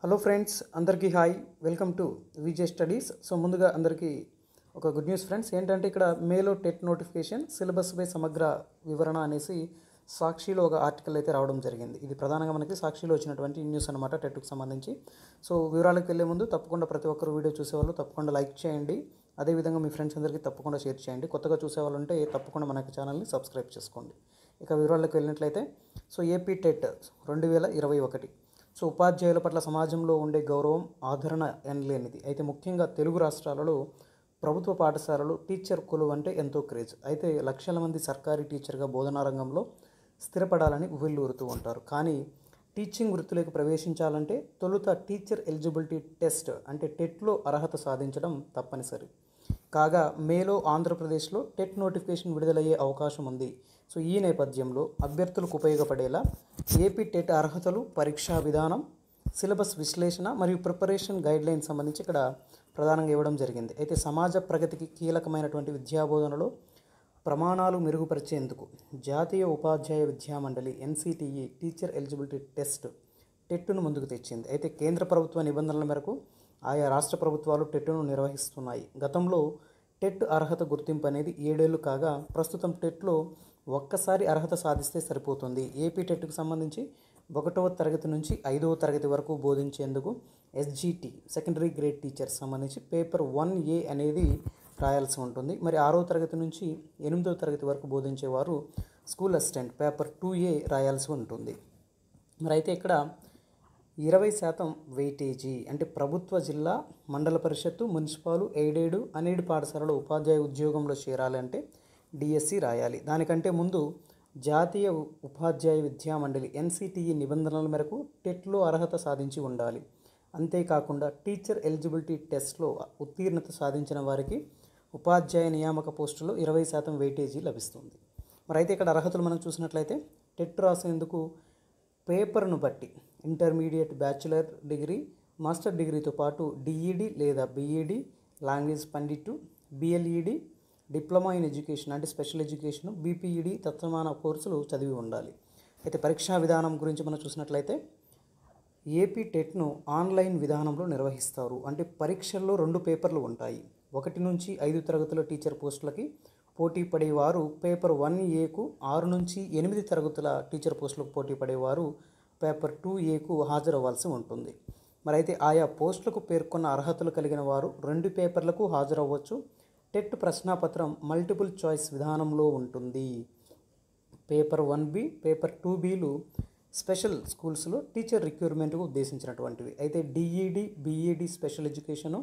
Hello friends, అందరికీ hi. Welcome to VJ studies. So ముందుగా అందరికీ ఒక గుడ్ న్యూస్ ఫ్రెండ్స్. ఏంటంటే ఇక్కడ మేలో టెట్ నోటిఫికేషన్ సిలబస్పై సమగ్ర వివరణ అనేసి సాక్షిలో ఒక ఆర్టికల్ అయితే రావడం జరిగింది. ఇది ప్రధానంగా మనకి సాక్షిలో వచ్చినటువంటి న్యూస్ అనమాట, టెట్కు సంబంధించి. సో వివరాలకు వెళ్ళే ముందు తప్పకుండా ప్రతి ఒక్కరు వీడియో చూసేవాళ్ళు తప్పకుండా లైక్ చేయండి. అదేవిధంగా మీ ఫ్రెండ్స్ అందరికీ తప్పకుండా షేర్ చేయండి. కొత్తగా చూసేవాళ్ళు ఉంటే తప్పకుండా మన ఛానల్ని సబ్స్క్రైబ్ చేసుకోండి. ఇక వివరాలకు వెళ్ళినట్లయితే సో ఏపీ టెట్ 2021. సో ఉపాధ్యాయుల పట్ల సమాజంలో ఉండే గౌరవం, ఆదరణ ఎనలేనిది. అయితే ముఖ్యంగా తెలుగు రాష్ట్రాలలో ప్రభుత్వ పాఠశాలలు టీచర్ కొలువు అంటే ఎంతో క్రేజ్. అయితే లక్షల మంది సర్కారీ టీచర్గా బోధనా రంగంలో స్థిరపడాలని ఉవ్విళ్ళూరుతూ ఉంటారు. కానీ టీచింగ్ వృత్తిలోకి ప్రవేశించాలంటే తొలుత టీచర్ ఎలిజిబిలిటీ టెస్ట్ అంటే టెట్లో అర్హత సాధించడం తప్పనిసరి. కాగా మేలో ఆంధ్రప్రదేశ్లో టెట్ నోటిఫికేషన్ విడుదలయ్యే అవకాశం ఉంది. సో ఈ నేపథ్యంలో అభ్యర్థులకు ఉపయోగపడేలా ఏపీ టెట్ అర్హతలు, పరీక్షా విధానం, సిలబస్ విశ్లేషణ మరియు ప్రిపరేషన్ గైడ్లైన్ సంబంధించి ఇక్కడ ప్రధానంగా ఇవ్వడం జరిగింది. అయితే సమాజ ప్రగతికి కీలకమైనటువంటి విద్యాబోధనలో ప్రమాణాలు మెరుగుపరిచేందుకు జాతీయ ఉపాధ్యాయ విద్యామండలి ఎన్సిటిఈ టీచర్ ఎలిజిబిలిటీ టెస్ట్ టెట్ను ముందుకు తెచ్చింది. అయితే కేంద్ర ప్రభుత్వ నిబంధనల మేరకు ఆయా రాష్ట్ర ప్రభుత్వాలు టెట్ను నిర్వహిస్తున్నాయి. గతంలో టెట్ అర్హత గుర్తింపు అనేది 7 ఏళ్ళు కాగా ప్రస్తుతం టెట్లో ఒక్కసారి అర్హత సాధిస్తే సరిపోతుంది. ఏపీ టెట్కు సంబంధించి 1వ తరగతి నుంచి 5వ తరగతి వరకు బోధించేందుకు ఎస్జిటి సెకండరీ గ్రేడ్ టీచర్స్ సంబంధించి పేపర్ 1A అనేది రాయాల్సి ఉంటుంది. మరి 6వ తరగతి నుంచి 8వ తరగతి వరకు బోధించేవారు స్కూల్ అసిస్టెంట్ పేపర్ 2A రాయాల్సి ఉంటుంది. మరి అయితే ఇక్కడ 20% వెయిటేజీ అంటే ప్రభుత్వ, జిల్లా, మండల పరిషత్తు, మున్సిపాలు, ఎయిడెడ్, అన్ఎయిడెడ్ పాఠశాలలో ఉపాధ్యాయ ఉద్యోగంలో చేరాలంటే డిఎస్సి రాయాలి. దానికంటే ముందు జాతీయ ఉపాధ్యాయ విద్యామండలి ఎన్సిటిఈ నిబంధనల మేరకు టెట్లో అర్హత సాధించి ఉండాలి. అంతేకాకుండా టీచర్ ఎలిజిబిలిటీ టెస్ట్లో ఉత్తీర్ణత సాధించిన వారికి ఉపాధ్యాయ నియామక పోస్టులో 20% వెయిటేజీ లభిస్తుంది. మరి అయితే ఇక్కడ అర్హతలు మనం చూసినట్లయితే టెట్ రాసేందుకు పేపర్ను బట్టి ఇంటర్మీడియట్, బ్యాచిలర్ డిగ్రీ, మాస్టర్ డిగ్రీతో పాటు డిఈడి లేదా BEd, language pandit, BLEd, diploma in education అంటే స్పెషల్ ఎడ్యుకేషన్, బీపీఈడి తత్సమాన కోర్సులు చదివి ఉండాలి. అయితే పరీక్షా విధానం గురించి మనం చూసినట్లయితే ఏపీ టెట్ను ఆన్లైన్ విధానంలో నిర్వహిస్తారు. అంటే పరీక్షల్లో 2 పేపర్లు ఉంటాయి. 1 నుంచి 5 తరగతుల టీచర్ పోస్టులకి పోటీ పడేవారు పేపర్ 1Aకు, 6 నుంచి 8 తరగతుల టీచర్ పోస్టులకు పోటీ పడేవారు పేపర్ 2Aకు హాజరవ్వాల్సి ఉంటుంది. మరి అయితే ఆయా పోస్టులకు పేర్కొన్న అర్హతలు కలిగిన వారు 2 పేపర్లకు హాజరవ్వచ్చు. టెట్ ప్రశ్నాపత్రం మల్టిపుల్ చాయిస్ విధానంలో ఉంటుంది. పేపర్ 1B, పేపర్ 2Bలు స్పెషల్ స్కూల్స్లో టీచర్ రిక్రూట్మెంట్కు ఉద్దేశించినటువంటివి. అయితే D Ed, B Ed special education,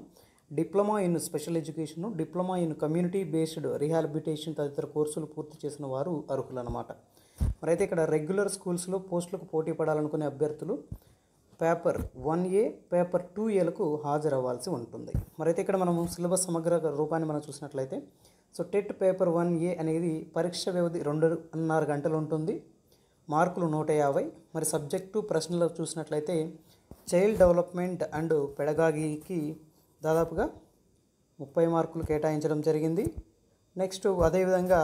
diploma in special education, diploma in community based rehabilitation తదితర కోర్సులు పూర్తి చేసిన వారు అర్హులన్నమాట. మరి అయితే ఇక్కడ రెగ్యులర్ స్కూల్స్లో పోస్టులకు పోటీ పడాలనుకునే అభ్యర్థులు పేపర్ 1A, పేపర్ 2Aలకు హాజరవ్వాల్సి ఉంటుంది. మరి అయితే ఇక్కడ మనము సిలబస్ సమగ్ర రూపాన్ని మనం చూసినట్లయితే సో టెట్ పేపర్ 1A అనేది పరీక్ష వ్యవధి 2.5 గంటలు ఉంటుంది. మార్కులు 150. మరి సబ్జెక్టు ప్రశ్నలు చూసినట్లయితే చైల్డ్ డెవలప్మెంట్ అండ్ పెడగాగికి దాదాపుగా 30 మార్కులు కేటాయించడం జరిగింది. నెక్స్ట్ అదేవిధంగా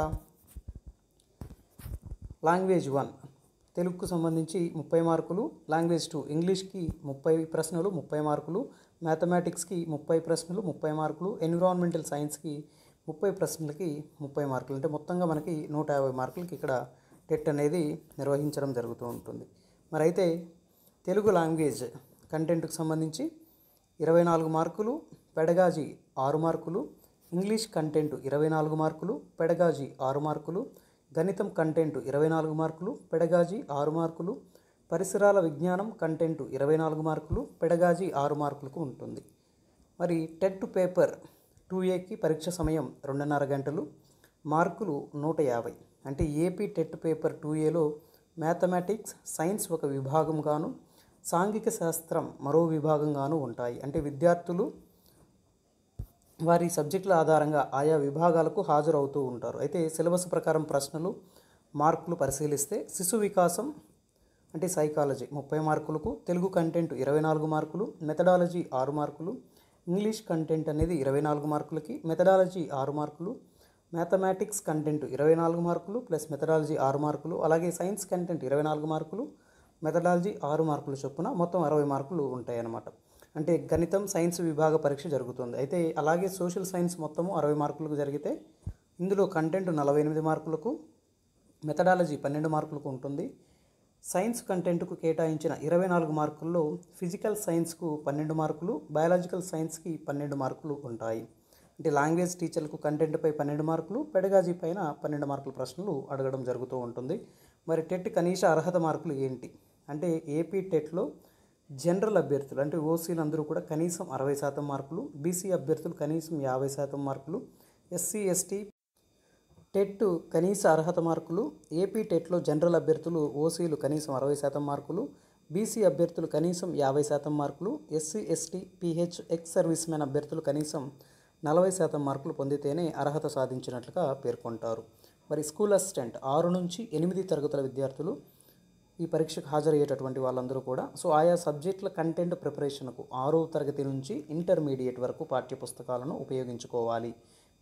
లాంగ్వేజ్ 1 తెలుగుకు సంబంధించి 30 మార్కులు, లాంగ్వేజ్ 2 ఇంగ్లీష్కి 30 ప్రశ్నలు 30 మార్కులు, మ్యాథమెటిక్స్కి 30 ప్రశ్నలు 30 మార్కులు, ఎన్విరాన్మెంటల్ సైన్స్కి 30 ప్రశ్నలకి 30 మార్కులు. అంటే మొత్తంగా మనకి 150 మార్కులకి ఇక్కడ టెట్ అనేది నిర్వహించడం జరుగుతూ ఉంటుంది. మరి అయితే తెలుగు లాంగ్వేజ్ కంటెంట్కి సంబంధించి 24 మార్కులు, పెడగాజీ 6 మార్కులు, ఇంగ్లీష్ కంటెంట్ 24 మార్కులు, పెడగాజీ 6 మార్కులు, గణితం కంటెంట్ 24 మార్కులు, పెడగాజీ 6 మార్కులు, పరిసరాల విజ్ఞానం కంటెంట్ 24 మార్కులు, పెడగాజీ 6 మార్కులకు ఉంటుంది. మరి టెట్ పేపర్ 2Aకి పరీక్ష సమయం 2.5 గంటలు, మార్కులు 150. అంటే ఏపీ టెట్ పేపర్ 2Aలో మ్యాథమెటిక్స్, సైన్స్ ఒక విభాగంగాను, సాంఘిక శాస్త్రం మరో విభాగంగాను ఉంటాయి. అంటే విద్యార్థులు వారి సబ్జెక్టుల ఆధారంగా ఆయా విభాగాలకు హాజరవుతూ ఉంటారు. అయితే సిలబస్ ప్రకారం ప్రశ్నలు, మార్కులు పరిశీలిస్తే శిశు వికాసం అంటే సైకాలజీ 30 మార్కులకు, తెలుగు కంటెంట్ 24 మార్కులు, మెథడాలజీ 6 మార్కులు, ఇంగ్లీష్ కంటెంట్ అనేది 24 మార్కులకి, మెథడాలజీ 6 మార్కులు, మ్యాథమెటిక్స్ కంటెంట్ 24 మార్కులు ప్లస్ మెథడాలజీ 6 మార్కులు, అలాగే సైన్స్ కంటెంట్ 24 మార్కులు, మెథడాలజీ 6 మార్కులు చొప్పున మొత్తం 60 మార్కులు ఉంటాయి అన్నమాట. అంటే గణితం సైన్స్ విభాగ పరీక్ష జరుగుతుంది. అయితే అలాగే సోషల్ సైన్స్ మొత్తము 60 మార్కులకు జరిగితే ఇందులో కంటెంట్ 48 మార్కులకు, మెథడాలజీ 12 మార్కులకు ఉంటుంది. సైన్స్ కంటెంట్కు కేటాయించిన 24 మార్కుల్లో ఫిజికల్ సైన్స్కు 12 మార్కులు, బయాలజికల్ సైన్స్కి 12 మార్కులు ఉంటాయి. అంటే లాంగ్వేజ్ టీచర్లకు కంటెంట్పై 12 మార్కులు, పెడగాజీ పైన 12 మార్కుల ప్రశ్నలు అడగడం జరుగుతూ ఉంటుంది. మరి టెట్ కనీస అర్హత మార్కులు ఏంటి అంటే ఏపీ టెట్లో జనరల్ అభ్యర్థులు అంటే ఓసీలు అందరూ కూడా కనీసం 60% మార్కులు, బీసీ అభ్యర్థులు కనీసం 50% మార్కులు, ఎస్సీ ఎస్టీ టెట్ కనీస అర్హత మార్కులు, ఏపీ టెట్లో జనరల్ అభ్యర్థులు ఓసీలు కనీసం 60% మార్కులు, బీసీ అభ్యర్థులు కనీసం 50% మార్కులు, SC ST pH ex service men అభ్యర్థులు కనీసం 40% మార్కులు పొందితేనే అర్హత సాధించినట్లుగా పేర్కొంటారు. మరి స్కూల్ అసిస్టెంట్ 6 నుంచి 8 తరగతుల విద్యార్థులు ఈ పరీక్షకు హాజరయ్యేటటువంటి వాళ్ళందరూ కూడా ఆయా సబ్జెక్టుల కంటెంట్ ప్రిపరేషన్కు 6వ తరగతి నుంచి ఇంటర్మీడియట్ వరకు పాఠ్యపుస్తకాలను ఉపయోగించుకోవాలి.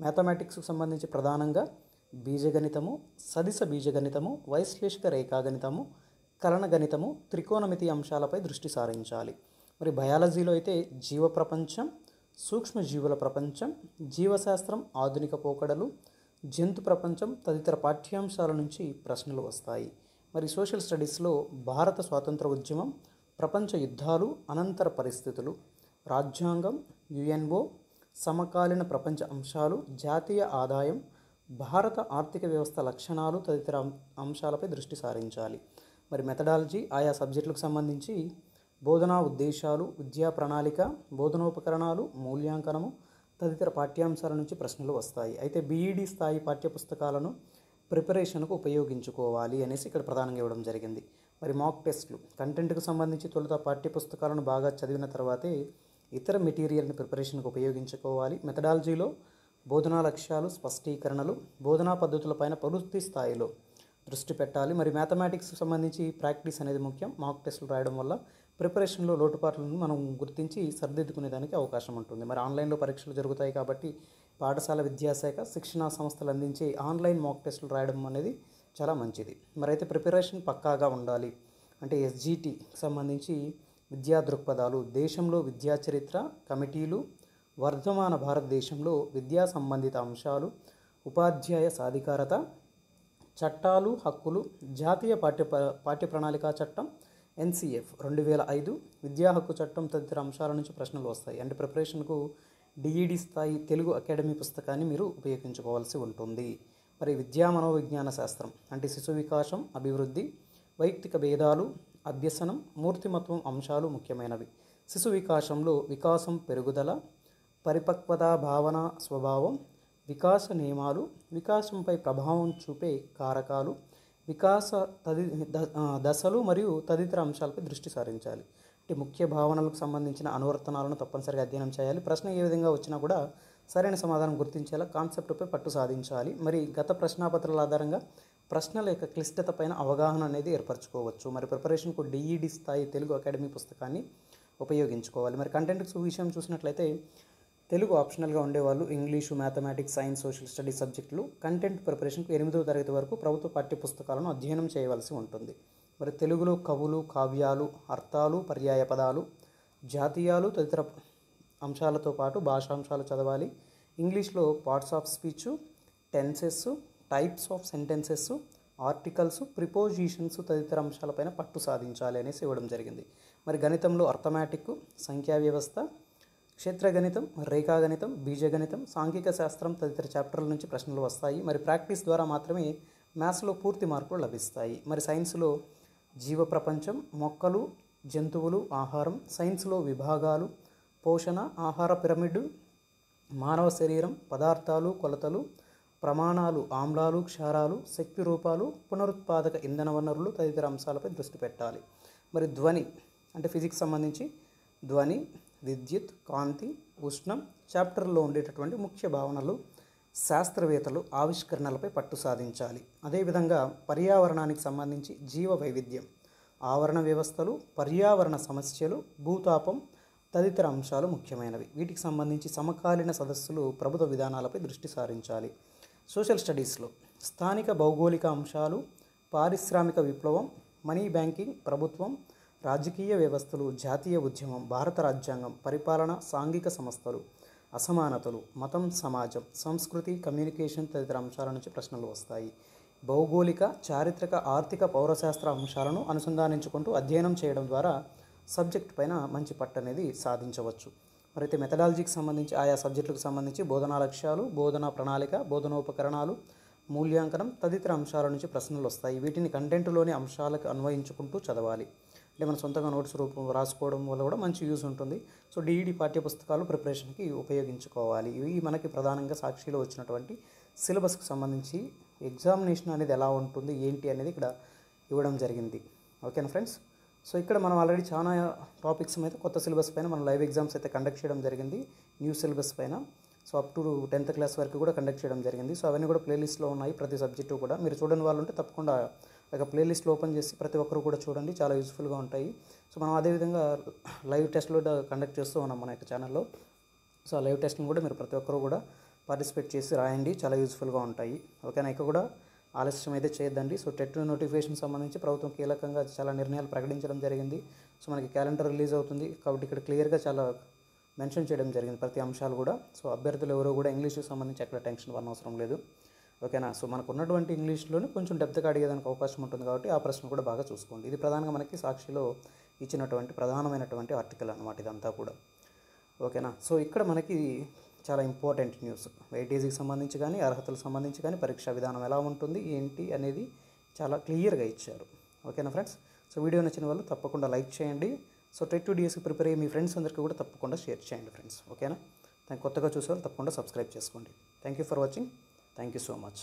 మ్యాథమెటిక్స్కు సంబంధించి ప్రధానంగా బీజగణితము, సదిశ బీజగణితము, వైశ్లేషిక రేఖాగణితము, కలన గణితము, త్రికోణమితి అంశాలపై దృష్టి సారించాలి. మరి బయాలజీలో అయితే జీవ ప్రపంచం, సూక్ష్మజీవుల ప్రపంచం, జీవశాస్త్రం, ఆధునిక పోకడలు, జంతు ప్రపంచం తదితర పాఠ్యాంశాల నుంచి ప్రశ్నలు వస్తాయి. మరి సోషల్ స్టడీస్లో భారత స్వాతంత్ర ఉద్యమం, ప్రపంచ యుద్ధాలు, అనంతర పరిస్థితులు, రాజ్యాంగం, యుఎన్ఓ, సమకాలీన ప్రపంచ అంశాలు, జాతీయ ఆదాయం, భారత ఆర్థిక వ్యవస్థ లక్షణాలు తదితర అంశాలపై దృష్టి సారించాలి. మరి మెథడాలజీ ఆయా సబ్జెక్టులకు సంబంధించి బోధనా ఉద్దేశాలు, విద్యా ప్రణాళిక, బోధనోపకరణాలు, మూల్యాంకనము తదితర పాఠ్యాంశాల నుంచి ప్రశ్నలు వస్తాయి. అయితే బీఈడి స్థాయి పాఠ్యపుస్తకాలను ప్రిపరేషన్కు ఉపయోగించుకోవాలి అనేసి ఇక్కడ ప్రధానంగా ఇవ్వడం జరిగింది. మరి మాక్ టెస్ట్లు కంటెంట్కు సంబంధించి తొలుత పాఠ్యపుస్తకాలను బాగా చదివిన తర్వాతే ఇతర మెటీరియల్ని ప్రిపరేషన్కు ఉపయోగించుకోవాలి. మెథడాలజీలో బోధనా లక్ష్యాలు, స్పష్టీకరణలు, బోధనా పద్ధతులపైన పూర్తి స్థాయిలో దృష్టి పెట్టాలి. మరి మ్యాథమెటిక్స్కి సంబంధించి ప్రాక్టీస్ అనేది ముఖ్యం. మాక్ టెస్టులు రాయడం వల్ల ప్రిపరేషన్లో లోటుపాట్లను మనం గుర్తించి సరిదిద్దుకునేదానికి అవకాశం ఉంటుంది. మరి ఆన్లైన్లో పరీక్షలు జరుగుతాయి కాబట్టి పాఠశాల విద్యాశాఖ శిక్షణా సంస్థలు అందించే ఆన్లైన్ మాక్ టెస్టులు రాయడం అనేది చాలా మంచిది. మరి అయితే ప్రిపరేషన్ పక్కాగా ఉండాలి. అంటే ఎస్జిటికి సంబంధించి విద్యా దృక్పథాలు, దేశంలో విద్యా చరిత్ర, కమిటీలు, వర్ధమాన భారతదేశంలో విద్యా సంబంధిత అంశాలు, ఉపాధ్యాయ సాధికారత, చట్టాలు, హక్కులు, జాతీయ పాఠ్య ప్రణాళికా చట్టం ఎన్సిఎఫ్ 2005, విద్యా హక్కు చట్టం తదితర అంశాల నుంచి ప్రశ్నలు వస్తాయి. అంటే ప్రిపరేషన్కు డిఈడి స్థాయి తెలుగు అకాడమీ పుస్తకాన్ని మీరు ఉపయోగించుకోవాల్సి ఉంటుంది. మరి విద్యా మనోవిజ్ఞాన శాస్త్రం అంటే శిశు వికాసం, అభివృద్ధి, వైయక్తిక భేదాలు, అభ్యసనం, మూర్తిమత్వం అంశాలు ముఖ్యమైనవి. శిశు వికాసంలో వికాసం, పెరుగుదల, పరిపక్వత, భావన, స్వభావం, వికాస నియమాలు, వికాసంపై ప్రభావం చూపే కారకాలు, వికాస దశలు మరియు తదితర అంశాలపై దృష్టి సారించాలి. అంటే ముఖ్య భావనలకు సంబంధించిన అనువర్తనాలను తప్పనిసరిగా అధ్యయనం చేయాలి. ప్రశ్న ఏ విధంగా వచ్చినా కూడా సరైన సమాధానం గుర్తించేలా కాన్సెప్ట్పై పట్టు సాధించాలి. మరి గత ప్రశ్నాపత్రాల ఆధారంగా ప్రశ్నల యొక్క క్లిష్టత పైన అవగాహన అనేది ఏర్పరచుకోవచ్చు. మరి ప్రిపరేషన్కు డిఈడి స్థాయి తెలుగు అకాడమీ పుస్తకాన్ని ఉపయోగించుకోవాలి. మరి కంటెంట్స్ విషయం చూసినట్లయితే తెలుగు ఆప్షనల్గా ఉండేవాళ్ళు English, mathematics, science, social studies సబ్జెక్టులు కంటెంట్ ప్రిపరేషన్కు 8వ తరగతి వరకు ప్రభుత్వ పాఠ్యపుస్తకాలను అధ్యయనం చేయవలసి ఉంటుంది. మరి తెలుగులో కవులు, కావ్యాలు, అర్థాలు, పర్యాయ పదాలు, జాతీయాలు తదితర అంశాలతో పాటు భాషాంశాలు చదవాలి. ఇంగ్లీష్లో parts of speech, tenses, types of sentences, articles, prepositions తదితర అంశాలపైన పట్టు సాధించాలి అనేసి ఇవ్వడం జరిగింది. మరి గణితంలో అర్థమెటిక్, సంఖ్యా వ్యవస్థ, క్షేత్రగణితం, రేఖాగణితం, బీజగణితం, సాంఘిక శాస్త్రం తదితర చాప్టర్ల నుంచి ప్రశ్నలు వస్తాయి. మరి ప్రాక్టీస్ ద్వారా మాత్రమే మ్యాథ్స్లో పూర్తి మార్కులు లభిస్తాయి. మరి సైన్స్లో జీవ ప్రపంచం, మొక్కలు, జంతువులు, ఆహారం, సైన్స్లో విభాగాలు, పోషణ, ఆహార పిరమిడ్, మానవ శరీరం, పదార్థాలు, కొలతలు, ప్రమాణాలు, ఆమ్లాలు, క్షారాలు, శక్తి రూపాలు, పునరుత్పాదక ఇంధన వనరులు తదితర అంశాలపై దృష్టి పెట్టాలి. మరి ధ్వని అంటే ఫిజిక్స్ సంబంధించి ధ్వని, విద్యుత్, కాంతి, ఉష్ణం చాప్టర్లో ఉండేటటువంటి ముఖ్య భావనలు, శాస్త్రవేత్తలు ఆవిష్కరణలపై పట్టు సాధించాలి. అదేవిధంగా పర్యావరణానికి సంబంధించి జీవ వైవిధ్యం, ఆవరణ వ్యవస్థలు, పర్యావరణ సమస్యలు, భూతాపం తదితర అంశాలు ముఖ్యమైనవి. వీటికి సంబంధించి సమకాలీన సదస్సులు, ప్రభుత్వ విధానాలపై దృష్టి సారించాలి. సోషల్ స్టడీస్లో స్థానిక భౌగోళిక అంశాలు, పారిశ్రామిక విప్లవం, మనీ బ్యాంకింగ్, ప్రభుత్వం, రాజకీయ వ్యవస్థలు, జాతీయ ఉద్యమం, భారత రాజ్యాంగం, పరిపాలన, సాంఘిక సంస్థలు, అసమానతలు, మతం, సమాజం, సంస్కృతి, కమ్యూనికేషన్ తదితర అంశాల నుంచి ప్రశ్నలు వస్తాయి. భౌగోళిక, చారిత్రక, ఆర్థిక, పౌరశాస్త్ర అంశాలను అనుసంధానించుకుంటూ అధ్యయనం చేయడం ద్వారా సబ్జెక్ట్ పైన మంచి పట్టు అనేది సాధించవచ్చు. మరైతే మెథడాలజీకి సంబంధించి ఆయా సబ్జెక్టులకు సంబంధించి బోధనా లక్ష్యాలు, బోధనా ప్రణాళిక, బోధనోపకరణాలు, మూల్యాంకనం తదితర అంశాల నుంచి ప్రశ్నలు వస్తాయి. వీటిని కంటెంట్లోని అంశాలకు అన్వయించుకుంటూ చదవాలి. అంటే మన సొంతంగా నోట్స్ రూపం రాసుకోవడం వల్ల కూడా మంచి యూజ్ ఉంటుంది. సో డిఈడి పాఠ్యపుస్తకాలు ప్రిపరేషన్కి ఉపయోగించుకోవాలి. ఇవి మనకి ప్రధానంగా సాక్షిలో వచ్చినటువంటి సిలబస్కి సంబంధించి ఎగ్జామినేషన్ అనేది ఎలా ఉంటుంది ఏంటి అనేది ఇక్కడ ఇవ్వడం జరిగింది. ఓకేనా ఫ్రెండ్స్. సో ఇక్కడ మనం ఆల్రెడీ చాలా టాపిక్స్ మీద కొత్త సిలబస్ పైన మనం లైవ్ ఎగ్జామ్స్ అయితే కండక్ట్ చేయడం జరిగింది న్యూ సిలబస్ పైన. So up to 10th class వరకు కూడా కండక్ట్ చేయడం జరిగింది. సో అవన్నీ కూడా ప్లేలిస్ట్లో ఉన్నాయి. ప్రతి సబ్జెక్టు కూడా మీరు చూడని వాళ్ళు ఉంటే తప్పకుండా ఒక ప్లేలిస్ట్లో ఓపెన్ చేసి ప్రతి ఒక్కరు కూడా చూడండి, చాలా యూస్ఫుల్గా ఉంటాయి. సో మనం అదేవిధంగా లైవ్ టెస్ట్లో కండక్ట్ చేస్తూ ఉన్నాం మన యొక్క ఛానల్లో. సో ఆ లైవ్ టెస్ట్ని కూడా మీరు ప్రతి ఒక్కరు కూడా పార్టిసిపేట్ చేసి రాయండి, చాలా యూస్ఫుల్గా ఉంటాయి. ఓకేనా. ఇక కూడా ఆలస్యం అయితే చేయొద్దండి. సో టెట్ నోటిఫికేషన్ సంబంధించి ప్రభుత్వం కీలకంగా చాలా నిర్ణయాలు ప్రకటించడం జరిగింది. సో మనకి క్యాలెండర్ రిలీజ్ అవుతుంది కాబట్టి ఇక్కడ క్లియర్గా చాలా మెన్షన్ చేయడం జరిగింది ప్రతి అంశాలు కూడా. సో అభ్యర్థులు ఎవరో కూడా ఇంగ్లీష్కి సంబంధించి ఎక్కడ టెన్షన్ అవసరం లేదు. ఓకేనా. సో మనకు ఉన్నటువంటి ఇంగ్లీష్లోనే కొంచెం డెప్త్గా అడిగేదానికి అవకాశం ఉంటుంది కాబట్టి ఆ ప్రశ్న కూడా బాగా చూసుకోండి. ఇది ప్రధానంగా మనకి సాక్షిలో ఇచ్చినటువంటి ప్రధానమైనటువంటి ఆర్టికల్ అన్నమాట ఇదంతా కూడా. ఓకేనా. సో ఇక్కడ మనకి చాలా ఇంపార్టెంట్ న్యూస్, వెయిటేజీకి సంబంధించి కానీ, అర్హతలకు సంబంధించి కానీ, పరీక్షా విధానం ఎలా ఉంటుంది ఏంటి అనేది చాలా క్లియర్గా ఇచ్చారు. ఓకేనా ఫ్రెండ్స్. సో వీడియో నచ్చిన వాళ్ళు తప్పకుండా లైక్ చేయండి. సో టెట్ డిఎస్కి ప్రిపేర్ అయ్యి మీ ఫ్రెండ్స్ అందరికీ కూడా తప్పకుండా షేర్ చేయండి ఫ్రెండ్స్. ఓకేనా. కొత్తగా చూసే వాళ్ళు తప్పకుండా సబ్స్క్రైబ్ చేసుకోండి. Thank you for watching. Thank you so much.